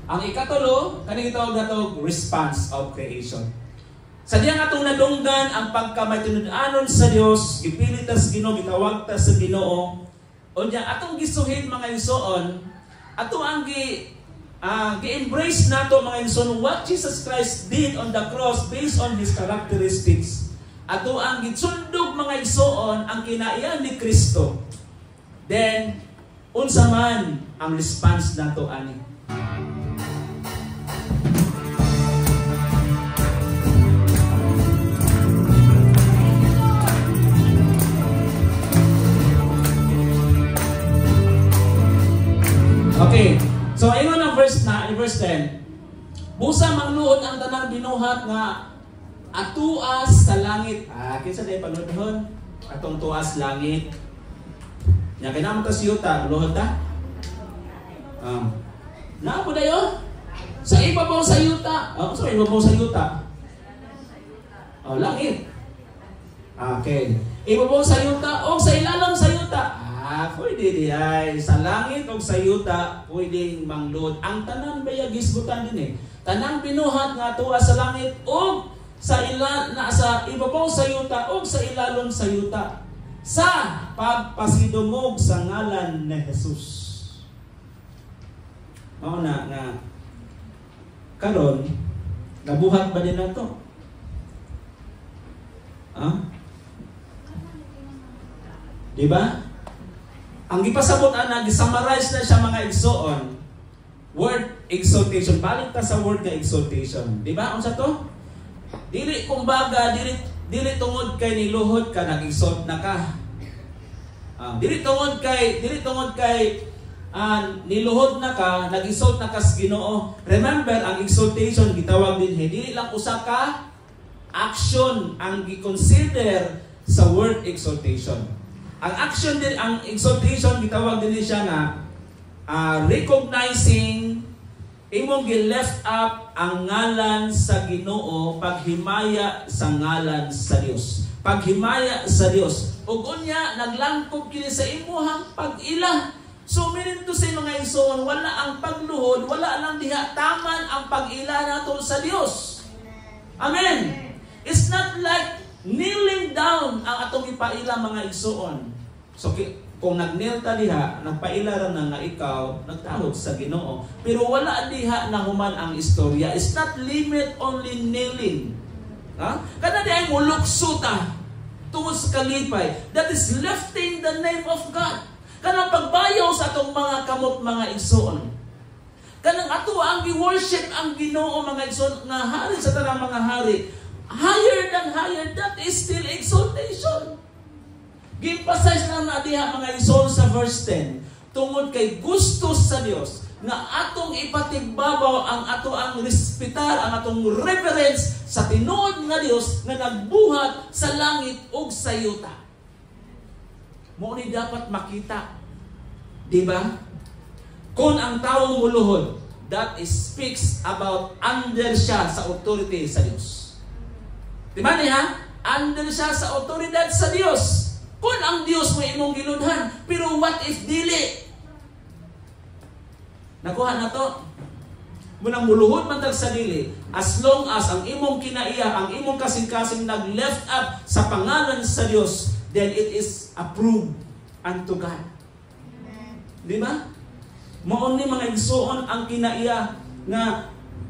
Ang ikatulo, kaning gitawag nato response of creation. Sa diyan atong nadunggan ang pagkamay-tinud-anon sa Dios, gipilit tas Ginoo, gitawag ta sa Ginoo. Unya atong gisuhid mga igsoon, ato ang gi-embrace nato mga igsoon what Jesus Christ did on the cross based on His characteristics. Ato ang gitsundog mga igsoon ang kinaiyan ni Kristo. Then unsa man ang response nato ani? Okay, so ayun ang verse 10. Busa mangluhod ang tanang binuhat nga atuas sa langit. Kinsa day pagluhod? Atong tuas langit. Nya kinamo ta siyuta, luhod ta? Na po dayo? Sa ibabaw sa yuta. Sa ibabaw sa yuta. Langit. Okay. Ibabaw sa yuta o sa ilalim sa yuta. Pwede di ay sa langit o sa yuta pwedeng mangluhod. Ang tanan baya gisgutan din Tanang binuhat nga tuwa sa langit o sa ibabaw sa yuta o sa ilalom sa yuta. Sa pagpasidumog sa ngalan ni Jesus. Mao na nga karon nabuhat ba din nato? Di ba? Ang gipasabot ana gi-summarize na siya mga igsoon. Word exaltation. Balik ta sa word nga exaltation. Di ba? Unsa to? Dili kumbaga dili tungod kay niluhod ka nag-exalt na ka. Dili tungod kay niluhod na ka, nag-exalt na ka sa Ginoo. Remember ang exaltation gitawag din dili lang usa ka action ang gi-consider sa word exaltation. Ang action din, ang exaltation, gitawag din siya na recognizing imong gi-left up ang ngalan sa Ginoo, paghimaya sa ngalan sa Dios. Paghimaya sa Dios. Ug unya naglangkob kini sa imuhang pag-ila. So meaning to say mga igsoon, wala ang pagluhod, wala lang diha taman ang pag-ila nato sa Dios. Amen. It's not like kneeling down ang atong ipaila mga igsoon. So kung nag-kneel ta diha, nagpaila ra na nga ikaw, nagtawag sa Ginoo. Pero wala diha na human ang istorya. It's not limit only kneeling. Kada di ay mulukso ta tungod sa kalipay. That is lifting the name of God. Kanang pagbayaw sa atong mga kamot mga igsoon. Kanang ato ang gi-worship ang Ginoo mga igsoon nga hari sa tanang mga hari. Higher than higher, that is still exaltation. Gi-emphasize na diha mga igsoon sa verse 10. Tungod kay gusto sa Dios nga atong ipatigbabaw ang ato ang respetar, ang atong reverence sa tinuod nga Dios nga nagbuhat sa langit ug sa yuta. Mao ni dapat makita. Di ba? Kung ang tawo muluhod, that speaks about under siya sa authority sa Dios. Diba niya? Under siya sa otoridad sa Diyos. Kung ang Diyos mo imong giludhan. Pero what if dili? Nakuha na to. Munang muluhod man tag sa dili. As long as ang imong kinaiya, ang imong kasing-kasing nag-left up sa pangalan sa Diyos, then it is approved unto God. Diba? Maon ni mga igsoon ang kinaiya nga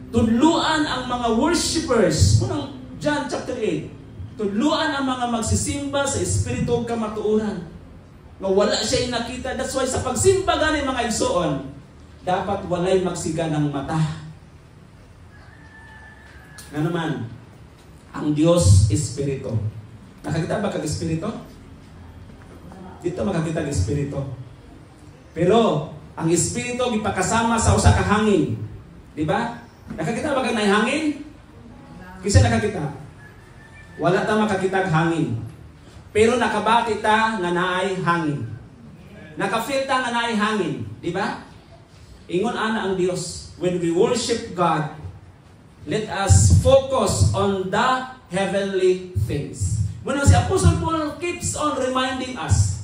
tudluan ang mga worshipers. Munang John chapter 8. Tudluan ang mga magsisimba sa espiritu kamatuoran. Nga wala siya nakita. That's why sa pagsimba gani mga igsoon, dapat walay magsiga ng mata. Nga naman, ang Diyos espiritu. Nakakita ba kag-espiritu? Dito makakita kag-espiritu. Pero ang espiritu gipakasama sa usa ka hangin. Di ba? Nakakita ba kag naay hangin? Kisa nakakita? Wala ta makakita hangin. Pero nakabati ta nga naay hangin. Nakafeel ta nga naay hangin, di ba? Ingon ana ang Dios, when we worship God, let us focus on the heavenly things. Muna si Apostle Paul keeps on reminding us.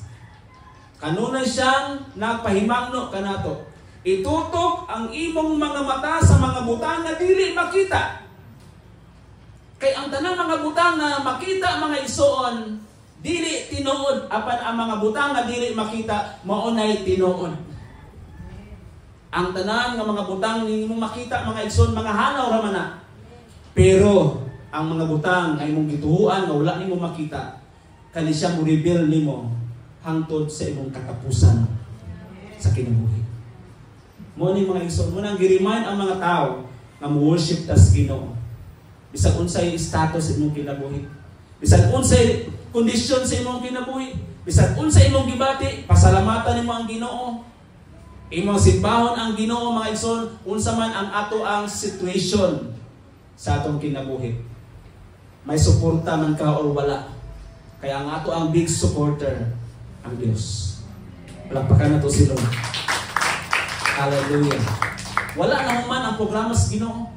Kanunay siyang nagpahimangno kanato Itutok ang imong mga mata sa mga butang nga dili makita. Kay ang tanang mga butang nga makita mga igsoon, dili tinuod, apan ang mga butang nga dili makita, maunay tinuod. Ang tanan nga mga butang nga imong makita mga igsoon, mga hanaw ra man na. Pero ang mga butang ay imong gituhuan nga wala nimo makita, kani siya mo reveal nimo hangtod sa imong katapusan sa kinabuhi. Mo ni mga igsoon, mo nang gi-remind ang mga tao nga mo-worship tas Ginoo. Bisag unsay status imong kinabuhi, bisag unsay kondisyon sa imong kinabuhi, bisag unsay imong gibati, pasalamatan nimo ang Ginoo. Imong simbahon ang Ginoo mga igsoon, unsa man ang ato ang situation sa atong kinabuhi. May suporta man ka or wala. Kaya ang ato ang big supporter ang Dios. Palakpakan nato si Lord. Hallelujah. Wala na human ang programa sa Ginoo.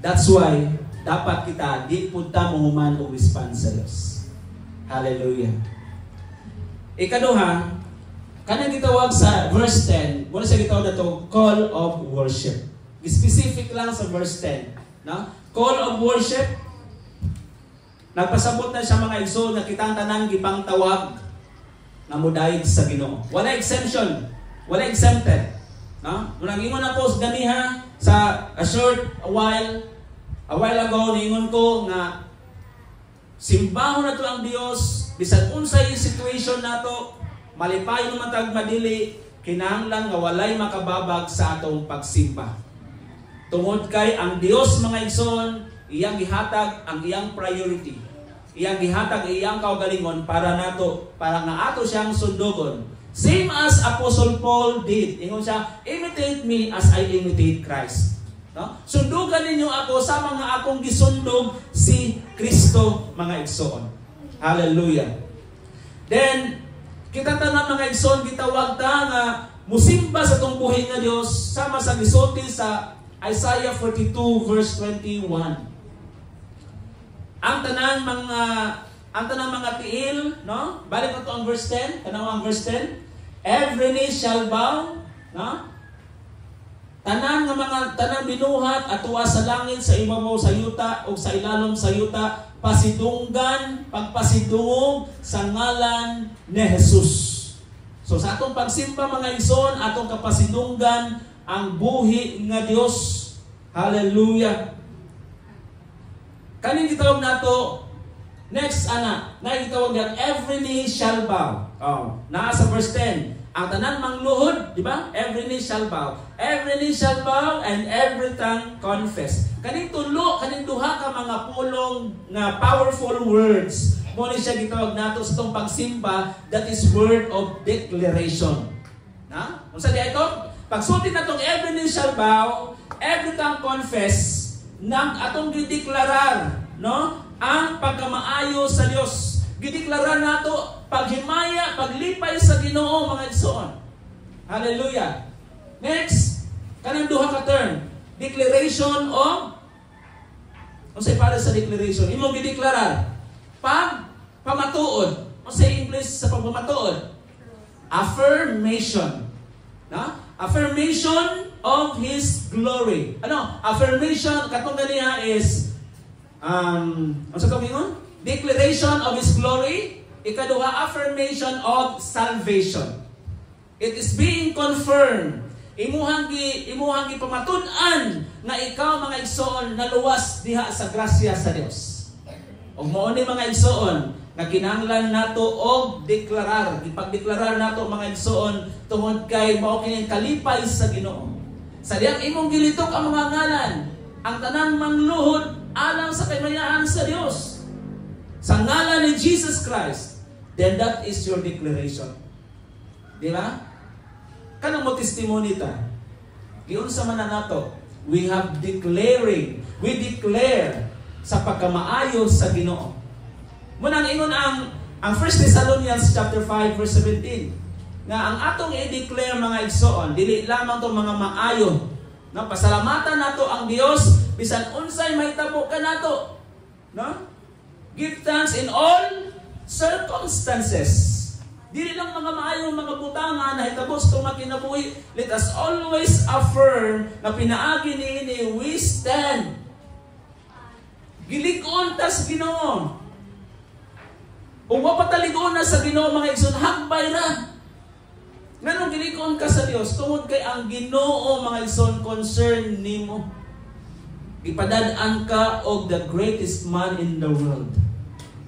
That's why dapat kita di punta mo human og respond sa Dios. Hallelujah. Ikaduha, kanang gitawag sa verse 10, wala siya gitawag na to call of worship. Specific lang sa verse 10, no? Call of worship. Nagpasabot na siya mga igsoon na kitang tanang gipang tawag na mudayeg sa Ginoo. Wala exemption. Wala exempted. No? Nung ingon ako sa ganiha sa a while ago, ningon ko nga simbahon na to ang Dios, bisan unsay situation nato, malipay no matag madili, kinahanglan nga walay makababag sa atong pagsimba. Tungod kay ang Dios mga igsoon, iyang gihatag ang iyang priority. Iyang gihatag iyang kaugalingon para nato, para nga ato siyang sundugon. Same as Apostle Paul did. Ingon siya, imitate me as I imitate Christ. No? Sundugan ninyo ako sa mga akong gisundog si Kristo mga igsoon. Hallelujah. Then, kita tanan mga igsoon, gitawag ta nga musimba sa tong buhi nga Dios sama sa gisulti sa Isaiah 42 verse 21. Ang tanang mga tiil, no? Balik na to ang verse 10. Tanaw ang verse 10. Every knee shall bow, no? Tanang binuhat atuwa sa langit, sa ibabaw sa yuta o sa ilalom sa yuta, pasidunggan, pagpasidungog sa ngalan ni Jesus. So sa atong pagsimba mga igsoon, atong kapasidunggan ang buhi nga Dios. Hallelujah. Kaning gitawag nato next gitawag that every knee shall bow. Naa sa verse 10. Ang tanan mangluhod, di ba? Every knee shall bow. Every knee shall bow and every tongue confess. Kaning tulo, kaning duha ka mga pulong na powerful words. Mo ni siya gitawag nato sa tong pagsimba, that is word of declaration. Na? Unsa di ito? Pagsulti natong every knee shall bow, every tongue confess, nang atong gideklarar, no? Ang pagkamaayo sa Dios. Gideklarar nato paghimaya, paglipay sa Ginoo mga igsoon. Hallelujah. Next, kanang duha ka term, declaration of unsay para sa declaration? Imong gideklarar pamatuod. Unsay English sa pagmamatuod? Affirmation. Na? Affirmation of His glory. Ano? Affirmation katong ganiha is unsa to mingon? Declaration of His glory. Ikaduha, affirmation of salvation. It is being confirmed. Imuhang pamatud-an nga ikaw mga igsoon naluwas diha sa grasya sa Dios. Og mao ni mga igsoon nga kinahanglan nato og deklarar, ipagdeklarar nato mga igsoon tungod kay mao kini kalipay sa Ginoo. Sa diyang imong gilitok ang mga ngalan, ang tanang mangluhod alang sa kamayaan sa Dios. Sa ngalan ni Jesus Christ, then that is your declaration. Di ba? Kanang mo testimony ta. Giunsa man nato, we declare sa pagkamaayo sa Ginoo. Munang ingon ang 1 Thessalonians chapter 5 verse 17 nga ang atong i-declare mga igsoon, dili lamang to mga maayo. No, pasalamatan nato ang Dios bisan unsay mahitabo kanato. No? Give thanks in all circumstances. Dili lang mga maayong mga butangan na hitabos itong makinabuhi. Let us always affirm na pinaagi ni we stand. Gilikon tas Ginoo. Kung mapataligon na sa Ginoo mga igsoon, hambay na. Nganong gilikon ka sa Dios tungod kay ang Ginoo mga igsoon concern nimo. Ipadad-an ka og the greatest man in the world.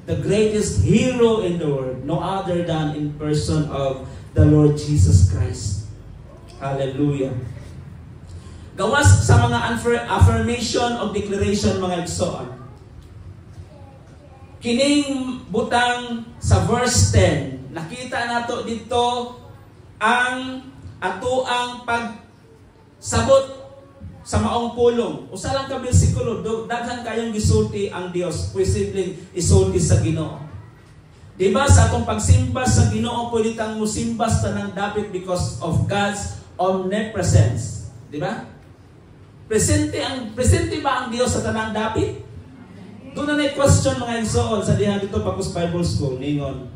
The greatest hero in the world, no other than in person of the Lord Jesus Christ. Hallelujah. Gawas sa mga affirmation of declaration mga igsoon. Kining butang sa verse 10, nakita nato dito ang atoang pagsabot sa maong pulong. Usa lang ka bersikulo, daghan kayong gisulti ang Dios, posibleng isulti sa Ginoo. Diba sa atong pagsimba sa Ginoo, pwede tang musimba sa tanang dapit because of God's omnipresence. Diba? Presente ba ang Dios sa tanang dapit? Doon na question mga igsoon sa diha dito Pacus Bible School ningon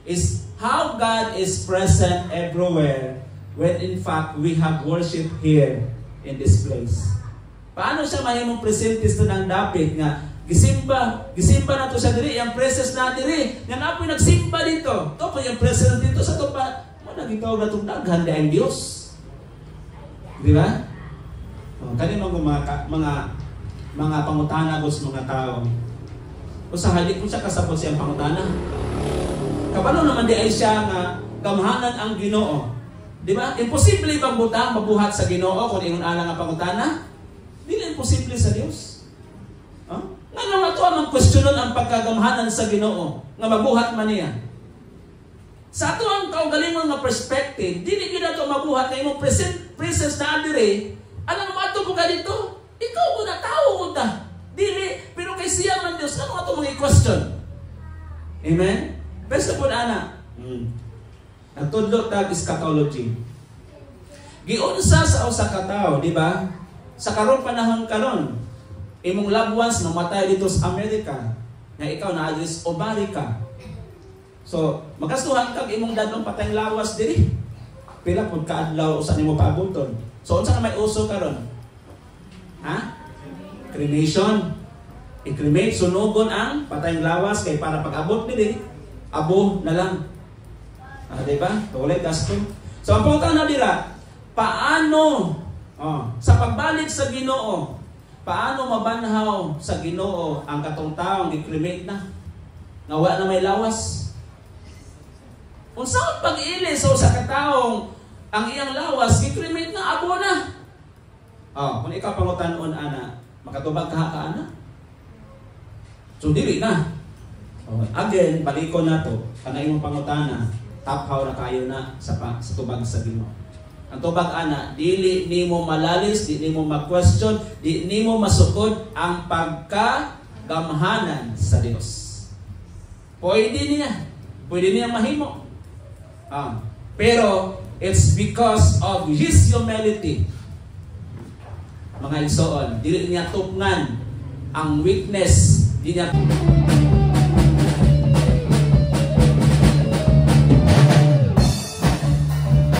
is how God is present everywhere when in fact we have worship here in this place. Paano siya mahimong presente sa tanang dapit nga gisimba na to sa diri, yung presence na diri, nga napoy nagsimba dito. To pa yung presence dito sa to pa, mo nagitaw na tong daghan di ang Dios. Di ba? Kanino mga pangutana ko sa mga tao. O sa halik ko siya kasapot siyang pangutana. Kabalo naman di ay siya nga gamhanan ang Ginoo. Di ba? Imposible bang butang mabuhat sa Ginoo kung ingon ana nga pangutana? Dili imposible sa Dios. Nga nga to ang questionon ang pagkagamhanan sa Ginoo nga mabuhat man niya. Sa ato ang kaugalingon nga perspective, dili gyud ato mabuhat na imong presence na adire. Alam mo ato ko dito? Ikaw ko na tao ko ta. Dili, pero kay siya man Dios, ano ato mga question? Amen? Basta po ana. Nagtudlo tag eschatology. Giunsa sa usa ka tawo, di ba? Sa karong panahon karon, imong loved ones mamatay dito sa Amerika, nga ikaw na-address ovary ka. So, magastuhan kag imong dadlong patayng lawas diri. Pila pud ka adlaw usa nimo paabuton. So, unsa na may uso karon? Ha? Cremation. I-cremate, sunugon ang patayng lawas kay para pag-abot diri, abo na lang. Diba? Tuloy gasto. So, ang punta na dira, paano sa pagbalik sa Ginoo, paano mabanhaw sa Ginoo ang katong taong i-cremate na? Nawa na may lawas. Kung saan pag-ilis sa kataong ang iyang lawas, i-cremate na, abo na. Kung ikaw pangutanon ana, makatubag ka ana? So, dili na. Again, balikon na to, kanay mong pangutana, taphaw na kayo na sa tubag sa Ginoo. Ang tubag ana, dili nimo malalis, dili nimo ma-question, dili nimo masukod ang pagkagamhanan sa Dios. Pwede niya mahimo. Pero it's because of His humility. Mga igsoon, dili niya tupngan ang weakness, di niya